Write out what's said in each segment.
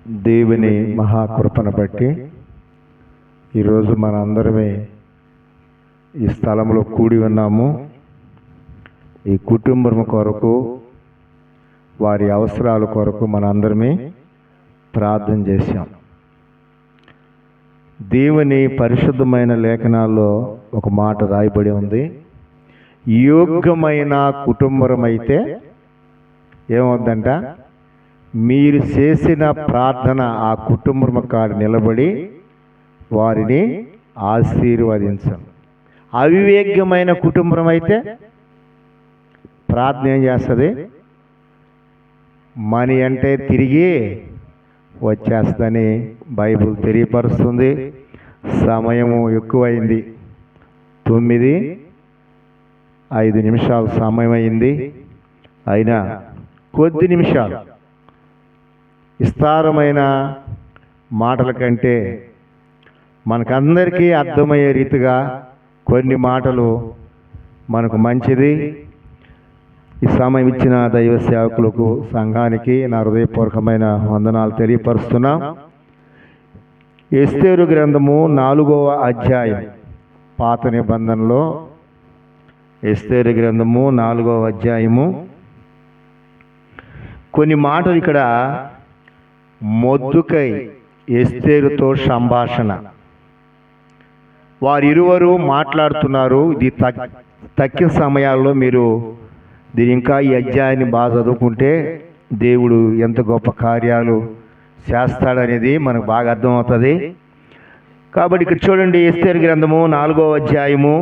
దేవుని మహాకృపను బట్టి ఈరోజు మనందరమే ఈ స్థలంలో కూడి ఉన్నాము. ఈ కుటుంబం కొరకు, వారి అవసరాల కొరకు మనందరమే ప్రార్థన చేశాం. దేవుని పరిశుద్ధమైన లేఖనాల్లో ఒక మాట రాయబడి ఉంది. యోగ్యమైన కుటుంబం అయితే ఏమవుద్దంట, మీరు చేసిన ప్రార్థన ఆ కుటుంబం కాడ నిలబడి వారిని ఆశీర్వదించం. అవివేక్యమైన కుటుంబం అయితే ప్రార్థన ఏం చేస్తుంది? మనీ అంటే తిరిగి వచ్చేస్తుందని బైబిల్ తెలియపరుస్తుంది. సమయము ఎక్కువైంది, 9:05 సమయం అయింది. అయినా కొద్ది నిమిషాలు విస్తారమైన మాటల కంటే మనకందరికీ అర్థమయ్యే రీతిగా కొన్ని మాటలు మనకు మంచిది. ఈ సమయం ఇచ్చిన దైవ సేవకులకు, సంఘానికి నా హృదయపూర్వకమైన వందనాలు తెలియపరుస్తున్నా. ఎస్తేరు గ్రంథము 4వ అధ్యాయం, పాత నిబంధనలో ఎస్తేరు గ్రంథము 4వ అధ్యాయము కొన్ని మాటలు ఇక్కడ మొర్దెకై ఎస్తేరుతో సంభాషణ. వారిరువురు మాట్లాడుతున్నారు. ఇది తక్కిన సమయాల్లో మీరు దీని ఇంకా ఈ అధ్యాయాన్ని బాగా చదువుకుంటే దేవుడు ఎంత గొప్ప కార్యాలు చేస్తాడనేది మనకు బాగా అర్థమవుతుంది. కాబట్టి ఇక్కడ చూడండి, ఎస్తేరు గ్రంథము 4వ అధ్యాయము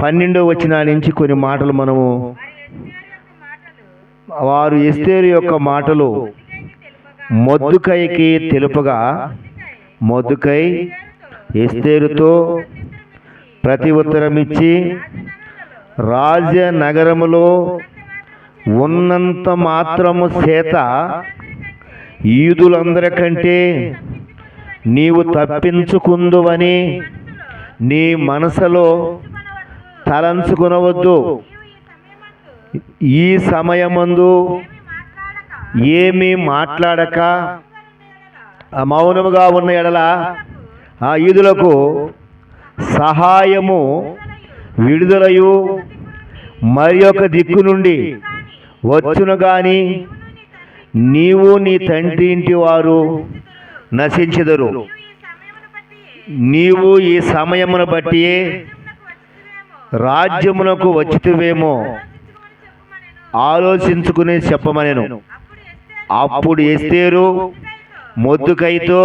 12వ వచనం నుంచి కొన్ని మాటలు మనము, వారు ఎస్తేరు యొక్క మాటలు మొర్దెకైకి తెలుపగా, మొర్దెకై ఎస్తేరుతో ప్రతి ఉత్తరం ఇచ్చి, రాజనగరములో ఉన్నంత మాత్రము చేత యూదులందరికంటే నీవు తప్పించుకుందువని నీ మనసులో తలంచుకునవద్దు. ఈ సమయమందు ఏమీ మాట్లాడక మౌనముగా ఉన్న ఎడల ఆ యూదులకు సహాయము, విడుదలయు మరి ఒక దిక్కు నుండి వచ్చును గాని నీవు నీ తండ్రి ఇంటి వారు నశించెదరు. నీవు ఈ సమయమును బట్టి రాజ్యమునకు వచ్చితివేమో ఆలోచించుకుని చెప్పమనెను. అప్పుడు ఎస్తేరు మొర్దెకైతో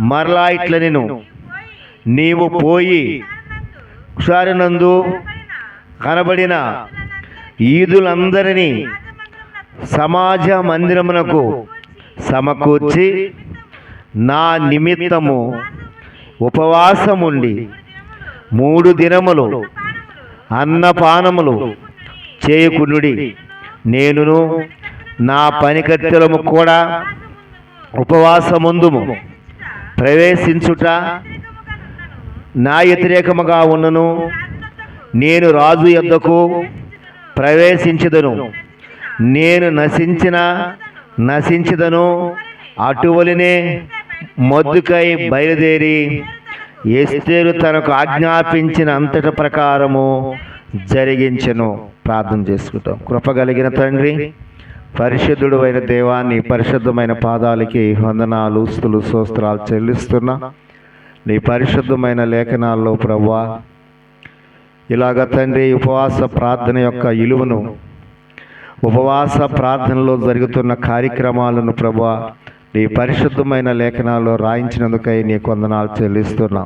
మరలా ఇట్లనెను, నీవు పోయి క్షారనందు కనబడిన యూదులందరినీ సమాజ మందిరమునకు సమకూర్చి నా నిమిత్తము ఉపవాసముండి 3 దినములు అన్నపానములు చేయకునుడి. నేనును నా పనికత్తెలము కూడా ఉపవాసముందుము. ప్రవేశించుట నా వ్యతిరేకముగా ఉన్నను నేను రాజు యొద్దకు ప్రవేశించదను. నేను నశించదను. అటువలనే మొర్దెకై బయలుదేరి ఎస్తేరు తనకు ఆజ్ఞాపించిన అంతటి ప్రకారము జరిగించెను. ప్రార్థన చేసుకుంటాం. కృపగలిగిన తండ్రి, పరిశుద్ధుడు అయిన దేవాన్ని పరిశుద్ధమైన పాదాలకి వందనాలు, స్తుతులు, స్తోత్రాలు చెల్లిస్తున్నా. నీ పరిశుద్ధమైన లేఖనాల్లో ప్రభువా, ఇలాగ తండ్రి ఉపవాస ప్రార్థన యొక్క విలువను, ఉపవాస ప్రార్థనలో జరుగుతున్న కార్యక్రమాలను ప్రభువా నీ పరిశుద్ధమైన లేఖనాల్లో రాయించినందుకై నీకు వందనాలు చెల్లిస్తున్నా.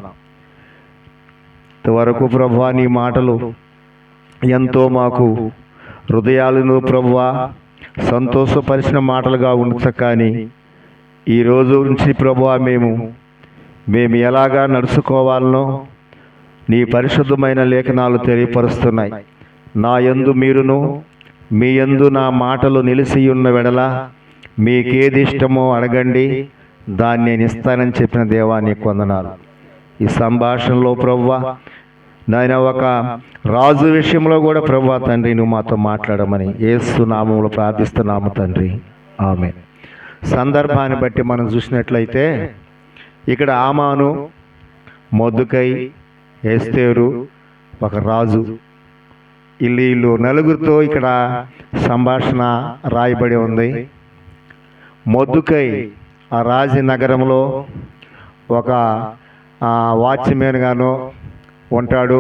ఇంతవరకు ప్రభువా నీ మాటలు ఎంతో మాకు హృదయాలను ప్రభువా సంతోషపరిచిన మాటలుగా ఉంచ, కానీ ఈరోజు నుంచి ప్రభువా మేము ఎలాగా నడుచుకోవాలనో నీ పరిశుద్ధమైన లేఖనాలు తెలియపరుస్తున్నాయి. నా యందు మీరును, మీ యందు నా మాటలు నిలిచి ఉన్న వెడల మీకేది ఇష్టమో అడగండి, దాన్ని నేను ఇస్తానని చెప్పిన దేవా నీకు వందనాలు. ఈ సంభాషణలో ప్రభువా నాయన ఒక రాజు విషయంలో కూడా ప్రభువా తండ్రి నువ్వు మాతో మాట్లాడమని యేసు నామములో ప్రార్థిస్తున్నాము తండ్రి, ఆమేన్. సందర్భాన్ని బట్టి మనం చూసినట్లయితే ఇక్కడ ఆమాను, మొర్దెకై, ఎస్తేరు, ఒక రాజు, వీళ్ళు నలుగురితో ఇక్కడ సంభాషణ రాయబడి ఉంది. మొర్దెకై ఆ రాజనగరంలో ఒక వాచ్మెన్ గాను ఉంటాడు.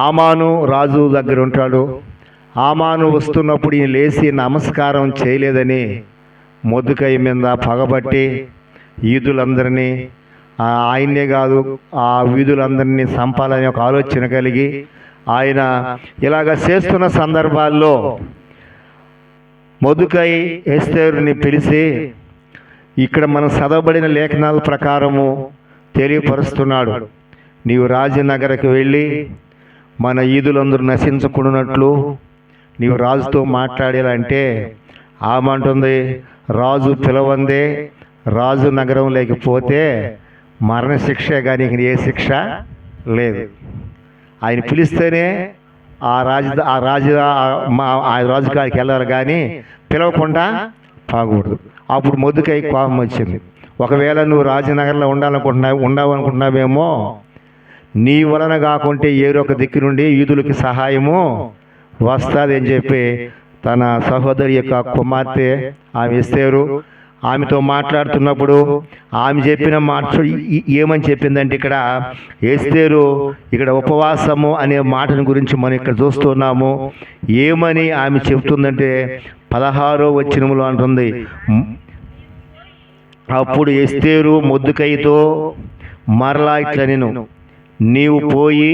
ఆమాను రాజు దగ్గర ఉంటాడు. ఆమాను వస్తున్నప్పుడు ఈయన లేచి నమస్కారం చేయలేదని మొర్దెకై మీద పగబట్టి యూదులందరినీ, ఆయన్నే కాదు ఆ యూదులందరినీ చంపాలని ఒక ఆలోచన కలిగి ఆయన ఇలాగ చేస్తున్న సందర్భాల్లో మొర్దెకై ఎస్తేరుని పిలిచి ఇక్కడ మనం చదవబడిన లేఖనాల ప్రకారము తెలియపరుస్తున్నాడు. నీవు రాజనగరకు వెళ్ళి మన యూదులందరూ నశించకుండానట్లు నీవు రాజుతో మాట్లాడాలంటే ఆమంటుంది, రాజు పిలవందే రాజు నగరం లేకపోతే మరణశిక్షే కానీ ఏ శిక్ష లేదు. ఆయన పిలిస్తేనే ఆ రాజు కాడికి వెళ్ళాలి, కానీ పిలవకుండా పాకూడదు. అప్పుడు మొర్దెకై కోపం వచ్చింది. ఒకవేళ నువ్వు రాజనగరంలో ఉండాలనుకుంటున్నావేమో, నీ వలన కాకుంటే ఏరొక దిక్కు నుండి యూదులకి సహాయము వస్తుంది అని చెప్పి తన సహోదరి యొక్క కుమార్తె ఆమె ఎస్తేరు ఆమెతో మాట్లాడుతున్నప్పుడు ఆమె చెప్పిన మాట ఏమని చెప్పిందంటే, ఇక్కడ ఎస్తేరు ఇక్కడ ఉపవాసము అనే మాటను గురించి మనం ఇక్కడ చూస్తున్నాము. ఏమని ఆమె చెప్తుందంటే 16వ వచనములో అంటుంది, అప్పుడు ఎస్తేరు మొర్దెకైతో మరలా ఇట్లనెను, నీవు పోయి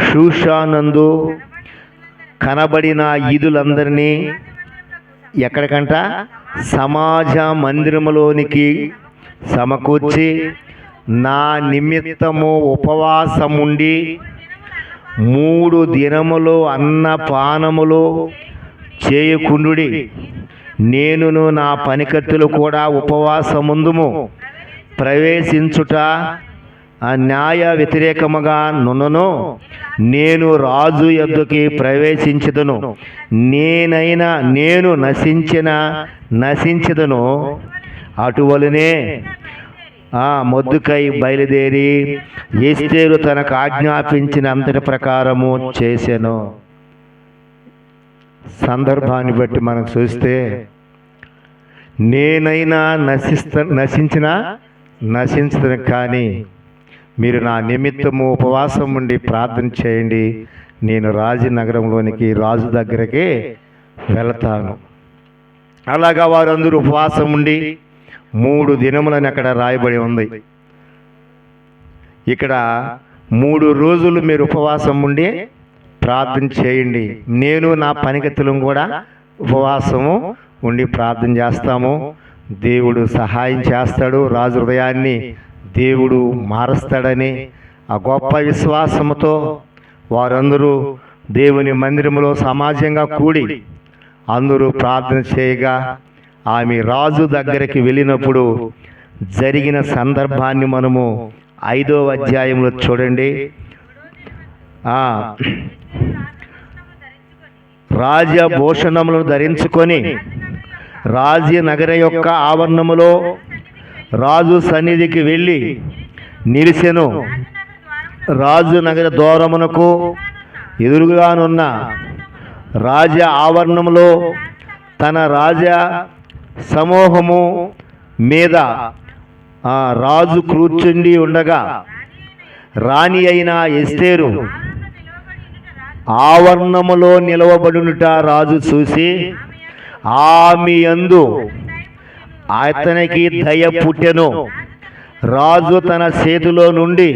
షూషానందు కనబడిన యూదులందరినీ ఎక్కడికంట సమాజ మందిరములోనికి సమకూర్చి నా నిమిత్తము ఉపవాసముండి 3 దినములు అన్నపానములు చేయకుండుడి, నేనును నా పనికత్తులు కూడా ఉపవాసముందుము. ప్రవేశించుట న్యాయ వ్యతిరేకముగా నున్నను, నేను రాజు యొద్దకి ప్రవేశించదును, నేను నశించదును. అటువలనే మొర్దెకై బయలుదేరి ఎస్తేరు తనకు ఆజ్ఞాపించిన అంతటి ప్రకారము చేసెను. సందర్భాన్ని బట్టి మనం చూస్తే నేనైనా నశించను, కానీ మీరు నా నిమిత్తము ఉపవాసం ఉండి ప్రార్థన చేయండి, నేను రాజనగరంలోనికి రాజు దగ్గరికి వెళతాను. అలాగా వారందరూ ఉపవాసం ఉండి 3 దినములని అక్కడ రాయబడి ఉంది. ఇక్కడ 3 రోజులు మీరు ఉపవాసం ఉండి ప్రార్థన చేయండి, నేను నా పనికత్తులను కూడా ఉపవాసము ఉండి ప్రార్థన చేస్తాము. దేవుడు సహాయం చేస్తాడు, రాజు హృదయాన్ని దేవుడు మారుస్తాడని ఆ గొప్ప విశ్వాసముతో వారందరూ దేవుని మందిరములో సమాజంగా కూడి అందరూ ప్రార్థన చేయగా ఆమె రాజు దగ్గరికి వెళ్ళినప్పుడు జరిగిన సందర్భాన్ని మనము 5వ అధ్యాయంలో చూడండి. రాజభూషణములను ధరించుకొని రాజనగర యొక్క ఆవరణములో రాజు సన్నిధికి వెళ్ళి నిలిచెను. రాజనగర ద్వారమునకు ఎదురుగానున్న రాజ ఆవరణములో తన రాజ సమూహము మీద రాజు కూర్చుండి ఉండగా రాణి అయిన ఎస్తేరు ఆవరణములో నిలవబడునుట రాజు చూసి ఆమె యందు అతనికి దయ పుట్టెను. రాజు తన చేతిలో నుండి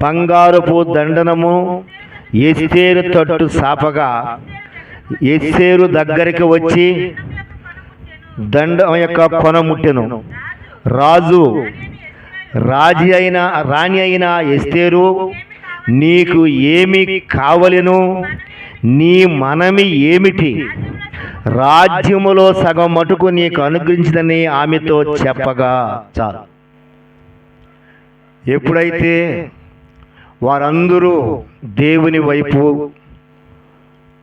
బంగారపు దండనము ఎస్తేరు తట్టు సాపగా ఎస్తేరు దగ్గరికి వచ్చి దండం యొక్క కొన ముట్టెను. రాణి అయిన ఎస్తేరు, నీకు ఏమి కావలెను? నీ మనమి ఏమిటి? రాజ్యములో సగం మటుకు నీకు అనుగ్రహించదని ఆమెతో చెప్పగా చాలు. ఎప్పుడైతే వారందరూ దేవుని వైపు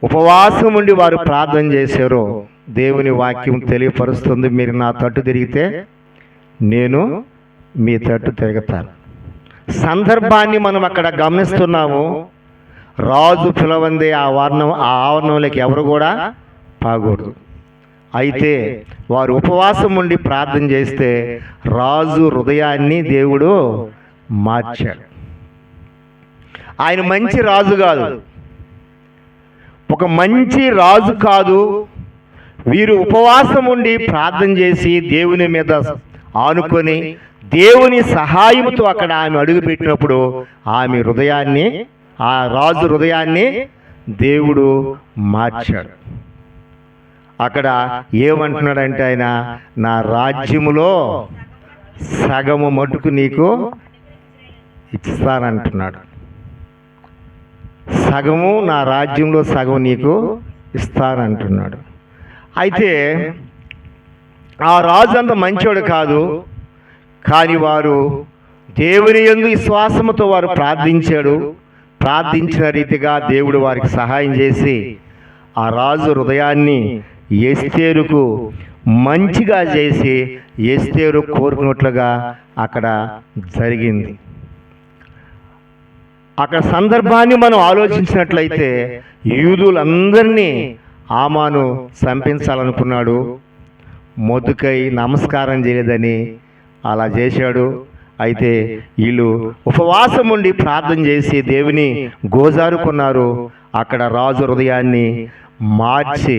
ఉపవాసం ఉండి వారు ప్రార్థన చేశారో దేవుని వాక్యం తెలియపరుస్తుంది, మీరు నా తట్టు తిరిగితే నేను మీ తట్టు తిరుగుతాను. సందర్భాన్ని మనం అక్కడ గమనిస్తున్నాము. రాజు పిలవందే ఆ ఆవరణంలోకి ఎవరు కూడా పాకూడదు. అయితే వారు ఉపవాసం ఉండి ప్రార్థన చేస్తే రాజు హృదయాన్ని దేవుడు మార్చాడు. ఆయన మంచి రాజు కాదు, ఒక మంచి రాజు కాదు. వీరు ఉపవాసం ఉండి ప్రార్థన చేసి దేవుని మీద ఆనుకొని దేవుని సహాయంతో అక్కడ ఆమె అడుగుపెట్టినప్పుడు ఆమె హృదయాన్ని, ఆ రాజు హృదయాన్ని దేవుడు మార్చాడు. అక్కడ ఏమంటున్నాడంటే ఆయన, నా రాజ్యములో సగము మటుకు నీకు ఇస్తానంటున్నాడు. సగము, నా రాజ్యంలో సగం నీకు ఇస్తానంటున్నాడు. అయితే ఆ రాజు అంత మంచోడు కాదు, కానీ వారు దేవుని యందు విశ్వాసముతో వారు ప్రార్థించిన రీతిగా దేవుడు వారికి సహాయం చేసి ఆ రాజు హృదయాన్ని ఎస్తేరుకు మంచిగా చేసి ఎస్తేరు కోరుకున్నట్లుగా అక్కడ జరిగింది. అక్కడ సందర్భాన్ని మనం ఆలోచించినట్లయితే యూదులందరినీ హామాను చంపించాలనుకున్నాడు. మొద్దుకై నమస్కారం చేయలేదని అలా చేశాడు. అయితే వీళ్ళు ఉపవాసం ఉండి ప్రార్థన చేసి దేవుని గోజారుకున్నారు. అక్కడ రాజు హృదయాన్ని మార్చి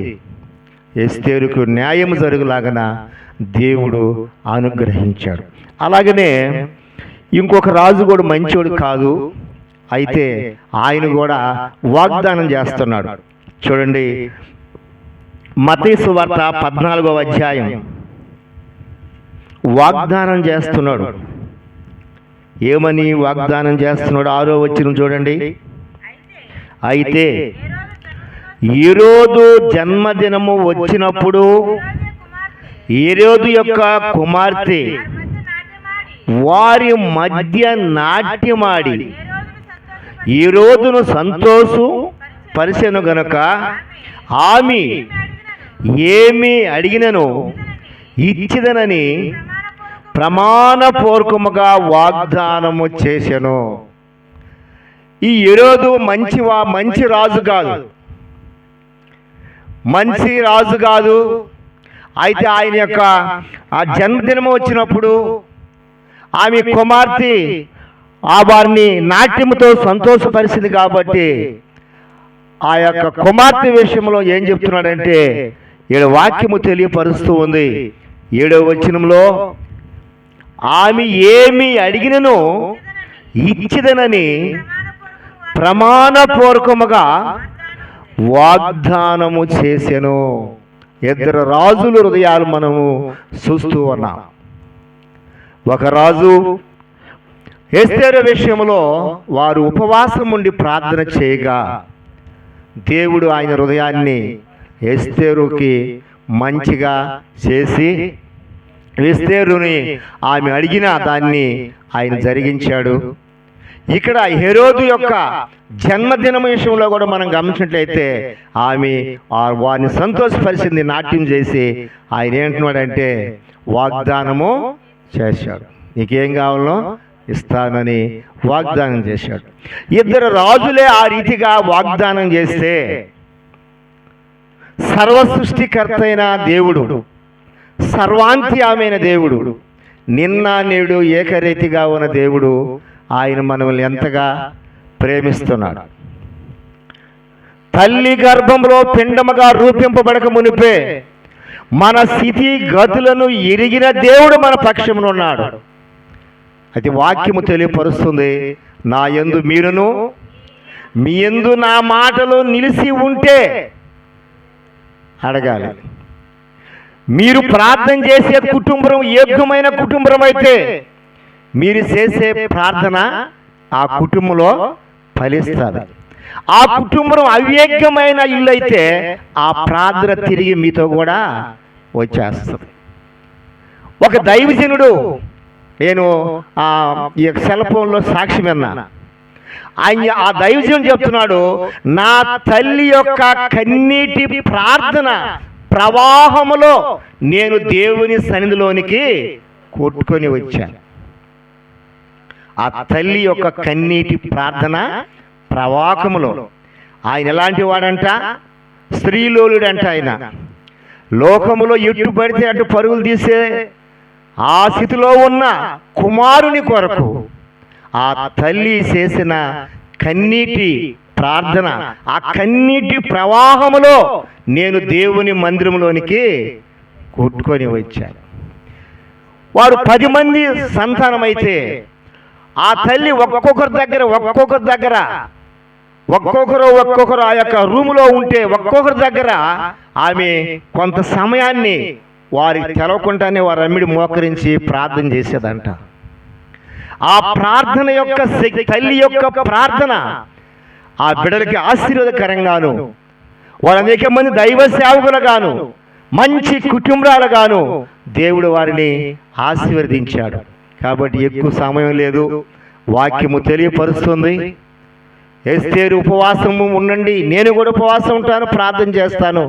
ఎస్తేరుకు న్యాయం జరుగులాగన దేవుడు అనుగ్రహించాడు. అలాగనే ఇంకొక రాజు కూడా మంచోడు కాదు, అయితే ఆయన కూడా వాగ్దానం చేస్తున్నాడు. చూడండి, మత్తయి సువార్త 14వ అధ్యాయం. వాగ్దానం చేస్తున్నాడు. ఏమని వాగ్దానం చేస్తున్నాడు? 6వ వచనం చూడండి. అయితే హేరోదు జన్మదినము వచ్చినప్పుడు హేరోదు యొక్క కుమార్తె వారి మధ్య నాట్యమాడి హేరోదును సంతోషు పరిచెను గనుక ఆమె ఏమి అడిగినను ఇచ్చిదనని ప్రమాణపూర్వకముగా వాగ్దానము చేసెను. ఈ హేరోదు మంచి రాజు కాదు, మంచి రాజు కాదు. అయితే ఆయన యొక్క ఆ జన్మదినము వచ్చినప్పుడు ఆమె కుమార్తె వారిని నాట్యముతో సంతోషపరిచింది కాబట్టి ఆ యొక్క కుమార్తె విషయంలో ఏం చెప్తున్నాడంటే, ఈడ వాక్యము తెలియపరుస్తూ ఉంది. 7వ వచనంలో ఆమె ఏమి అడిగినను ఇచ్చిదనని ప్రమాణపూర్వకముగా వాగ్దానము చేసెను. ఇద్దరు రాజుల హృదయాలు మనము చూస్తూ ఉన్నాం. ఒక రాజు ఎస్తేరు విషయంలో వారు ఉపవాసం ఉండి ప్రార్థన చేయగా దేవుడు ఆయన హృదయాన్ని ఎస్తేరుకి మంచిగా చేసి ఎస్తేరుని ఆమె అడిగిన దాన్ని ఆయన జరిగించాడు. ఇక్కడ హేరోదు యొక్క జన్మదినం విషయంలో కూడా మనం గమనించినట్లయితే ఆమె వారిని సంతోషపరిచింది, నాట్యం చేసి. ఆయన ఏంటున్నాడంటే వాగ్దానము చేశాడు, నీకేం కావాలో ఇస్తానని వాగ్దానం చేశాడు. ఇద్దరు రాజులే ఆ రీతిగా వాగ్దానం చేస్తే సర్వ సృష్టికర్త అయిన దేవుడు, సర్వాంత్యామైన దేవుడు, నిన్న నేడు ఏకరీతిగా ఉన్న దేవుడు ఆయన మనల్ని ఎంతగా ప్రేమిస్తున్నాడు. తల్లి గర్భంలో పిండముగా రూపింపబడక మునిపే మన స్థితి గతులను ఎరిగిన దేవుడు మన పక్షమున ఉన్నాడు. అది వాక్యము తెలియపరుస్తుంది. నా యందు మీరును మీ యందు నా మాటలు నిలిచి ఉంటే అడగాలి. మీరు ప్రార్థన చేసే కుటుంబం యోగ్యమైన కుటుంబం అయితే మీరు చేసే ప్రార్థన ఆ కుటుంబంలో ఫలిస్తుంది. ఆ కుటుంబం అవ్యోగ్యమైన ఇల్లు అయితే ఆ ప్రార్థన తిరిగి మీతో కూడా వచ్చేస్తుంది. ఒక దైవజనుడు, నేను ఈ సెల్ ఫోన్లో సాక్ష్యం విన్నాను. ఆయన ఆ దైవజనుడు చెప్తున్నాడు, నా తల్లి యొక్క కన్నీటి ప్రార్థన ప్రవాహములో నేను దేవుని సన్నిధిలోనికి కొట్టుకొని వచ్చాను. ఆ తల్లి యొక్క కన్నీటి ప్రార్థన ప్రవాహములో. ఆయన ఎలాంటి వాడంట? స్త్రీలోలుడంట. ఆయన లోకములో ఎటు పడితే అటు పరుగులు తీసే ఆ స్థితిలో ఉన్న కుమారుని కొరకు ఆ తల్లి చేసిన కన్నీటి ప్రార్థన, ఆ కన్నీటి ప్రవాహములో నేను దేవుని మందిరంలోనికి కొట్టుకొని వచ్చాను. వారు 10 మంది సంతానమైతే ఆ తల్లి ఒక్కొక్కరి దగ్గర ఒక్కొక్కరు ఆ యొక్క రూములో ఉంటే ఒక్కొక్కరి దగ్గర ఆమె కొంత సమయాన్ని వారికి తెలవకుండానే వారు అమ్మిడి మోకరించి ప్రార్థన చేసేదంట. ఆ ప్రార్థన యొక్క తల్లి యొక్క ప్రార్థన ఆ బిడ్డలకి ఆశీర్వాదకరంగాను, వారు అనేక మంది దైవ సేవకులుగాను, మంచి కుటుంబాలుగాను దేవుడు వారిని ఆశీర్వదించాడు. కాబట్టి ఎక్కువ సమయం లేదు, వాక్యము తెలియపరుస్తుంది. ఎస్తేరు ఉపవాసము ఉండండి, నేను కూడా ఉపవాసం ఉంటాను, ప్రార్థన చేస్తాను,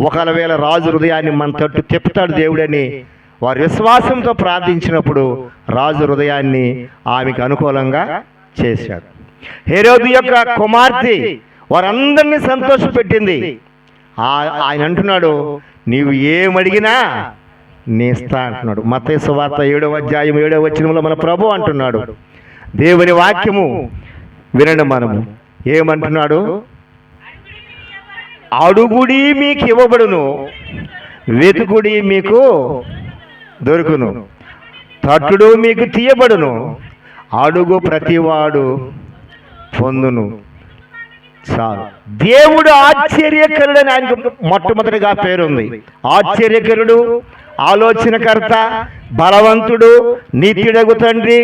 ఒకవేళ రాజు హృదయాన్ని మన తట్టు తిప్పుతాడు దేవుడని వారి విశ్వాసంతో ప్రార్థించినప్పుడు రాజు హృదయాన్ని ఆమెకు అనుకూలంగా చేశాడు. హేరోదు యొక్క కుమార్తె వారందరినీ సంతోషపెట్టింది. ఆయన అంటున్నాడు, నీవు ఏమడిగినా నీ ఇస్తా అంటున్నాడు. మత్తయి సువార్త 7వ అధ్యాయం 7వ వచనంలో మన ప్రభు అంటున్నాడు. దేవుని వాక్యము వినండి. మనము ఏమంటున్నాడు? అడుగుడి మీకు ఇవ్వబడును, వెతుకుడి మీకు దొరుకును, తట్టుడు మీకు తీయబడును, అడుగు ప్రతివాడు పొందును. చాలు. దేవుడు ఆశ్చర్యకరుడు అని ఆయనకు మొట్టమొదటిగా పేరుంది. ఆశ్చర్యకరుడు, ఆలోచనకర్త, బలవంతుడు, నిత్యుడగు తండ్రి,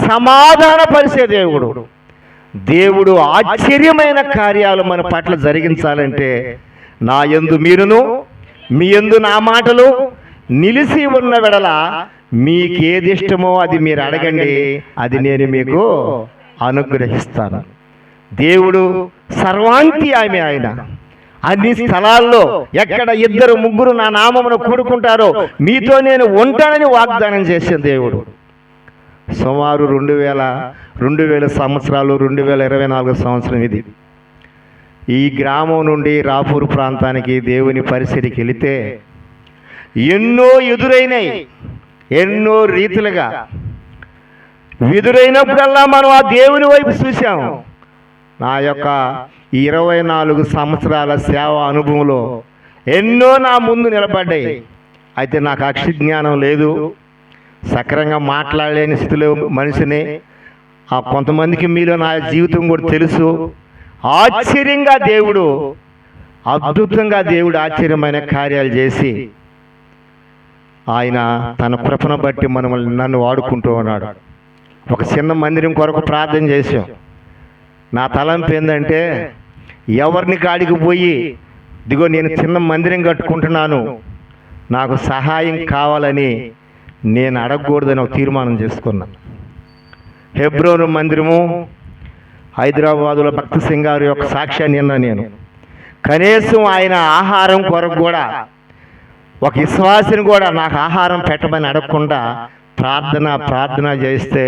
సమాధానపరిచే దేవుడు. దేవుడు ఆశ్చర్యమైన కార్యాలు మన పట్ల జరిగించాలంటే నా యందు మీరును మీ యందు నా మాటలు నిలిచి ఉన్న వెడల మీకేది ఇష్టమో అది మీరు అడగండి, అది నేను మీకు అనుగ్రహిస్తాను. దేవుడు సర్వాంతి ఆయన అన్ని స్థలాల్లో ఎక్కడ 2 3 నా నామమును కూడుకుంటారో మీతో నేను ఉంటానని వాగ్దానం చేసిన దేవుడు. సుమారు 2000 సంవత్సరాలు, 2024 సంవత్సరం ఇది. ఈ గ్రామం నుండి రాపూర్ ప్రాంతానికి దేవుని పరిసరికి వెళితే ఎన్నో ఎదురైనాయి, ఎన్నో రీతులుగా. ఎదురైనప్పుడల్లా మనం ఆ దేవుని వైపు చూసాము. నా యొక్క 24 సంవత్సరాల సేవ అనుభవంలో ఎన్నో నా ముందు నిలబడ్డాయి. అయితే నాకు అక్షర జ్ఞానం లేదు, సక్రంగా మాట్లాడలేని స్థితిలో మనిషిని. ఆ కొంతమందికి మీలో నా జీవితం కూడా తెలుసు. ఆశ్చర్యంగా దేవుడు, అద్భుతంగా దేవుడు ఆశ్చర్యమైన కార్యాలు చేసి ఆయన తన కృపను బట్టి నన్ను వాడుకుంటూ ఉన్నాడు. ఒక చిన్న మందిరం కొరకు ప్రార్థన చేశాం. నా తలంపు ఏంటంటే, ఎవరిని కాడికి పోయి దిగో నేను చిన్న మందిరం కట్టుకుంటున్నాను, నాకు సహాయం కావాలని నేను అడగకూడదని ఒక తీర్మానం చేసుకున్నాను. హెబ్రోను మందిరము హైదరాబాదులో భక్త సింగ్ గారి యొక్క సాక్ష్యాన్ని విన్నా నేను. కనీసం ఆయన ఆహారం కొరకు కూడా ఒక విశ్వాసిని కూడా నాకు ఆహారం పెట్టమని అడగకుండా ప్రార్థన చేస్తే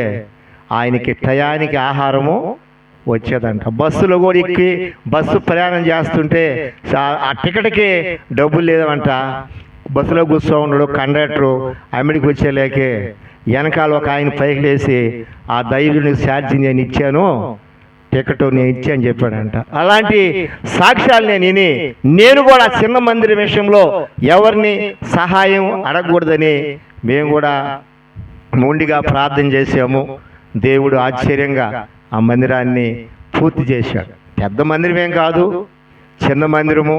ఆయనకి టయానికి ఆహారము వచ్చేదంట. బస్సులో కూడా ఎక్కి బస్సు ప్రయాణం చేస్తుంటే ఆ టికెట్కి డబ్బులు లేదంట. బస్సులో కూర్చో ఉన్నాడు కండక్టరు, అమ్మిడికి వచ్చేలేకే వెనకాల ఒక ఆయన పైకి లేసి ఆ దైవునికి ఛార్జింగ్ నేను ఇచ్చాను, టికెట్ నేను ఇచ్చాను చెప్పాడంట. అలాంటి సాక్ష్యాలు నేను కూడా చిన్న మందిరం విషయంలో ఎవరిని సహాయం అడగకూడదని మేము కూడా మొండిగా ప్రార్థన చేసాము. దేవుడు ఆశ్చర్యంగా ఆ మందిరాన్ని పూర్తి చేశాడు. పెద్ద మందిరమేం కాదు, చిన్న మందిరము,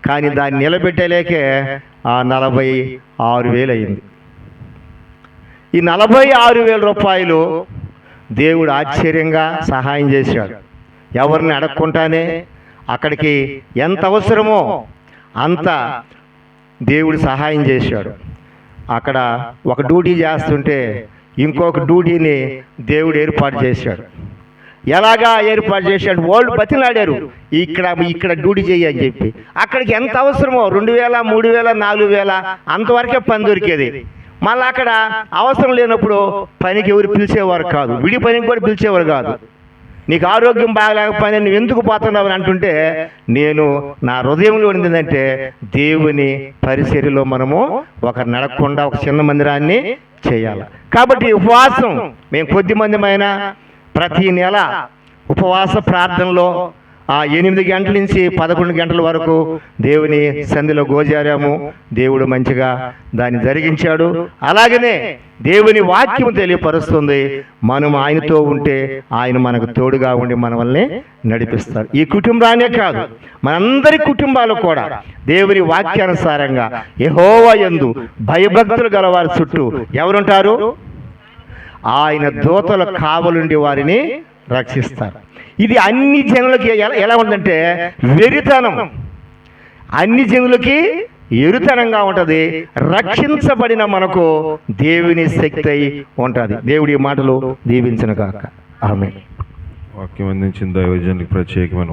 కానీ దాన్ని నిలబెట్టలేకే 46,000 అయింది. ఈ 46,000 రూపాయలు దేవుడు ఆశ్చర్యంగా సహాయం చేశాడు. ఎవరిని అడగకుండానే అక్కడికి ఎంత అవసరమో అంత దేవుడు సహాయం చేశాడు. అక్కడ ఒక డ్యూటీ చేస్తుంటే ఇంకొక డ్యూటీని దేవుడు ఏర్పాటు చేశాడు. ఎలాగా ఏర్పాటు చేశాడు? వాళ్ళు బతిలాడారు, ఇక్కడ డ్యూటీ చేయి అని చెప్పి. అక్కడికి ఎంత అవసరమో 2000, 3000, 4000 అంతవరకే పని దొరికేది. మళ్ళీ అక్కడ అవసరం లేనప్పుడు పనికి ఎవరు పిలిచేవారు కాదు, విడి పనికి కూడా పిలిచేవారు కాదు. నీకు ఆరోగ్యం బాగలేకపోయినా నువ్వు ఎందుకు పోతున్నావు అని అంటుంటే, నేను నా హృదయంలో ఉండిందంటే దేవుని పరిచర్యలో మనము ఒకరు నడకుండా ఒక చిన్న మందిరాన్ని చేయాలి. కాబట్టి ఉపవాసం మేము కొద్దిమందిమైనా ప్రతి నెల ఉపవాస ప్రార్థనలో 8 గంటల నుంచి 11 గంటల వరకు దేవుని సంధిలో గోజారాము. దేవుడు మంచిగా దాన్ని జరిగించాడు. అలాగనే దేవుని వాక్యం తెలియపరుస్తుంది, మనం ఆయనతో ఉంటే ఆయన మనకు తోడుగా ఉండి మనల్ని నడిపిస్తాడు. ఈ కుటుంబాన్నే కాదు, మనందరి కుటుంబాలు కూడా దేవుని వాక్యానుసారంగా యెహోవా యందు భయభక్తులు గలవారి చుట్టూ ఎవరుంటారు? ఆయన దూతల కావలుండి వారిని రక్షిస్తారు. ఇది అన్ని జనులకి ఎలా ఉందంటే వెరితనం, అన్ని జనులకి ఎరుతనంగా ఉంటుంది. రక్షించబడిన మనకు దేవుని శక్తి అయి ఉంటుంది. దేవుడి మాటలు దీవించును గాక. ఆమేన్. వాక్యం అందించిన దైవజనులకు ప్రత్యేకమైన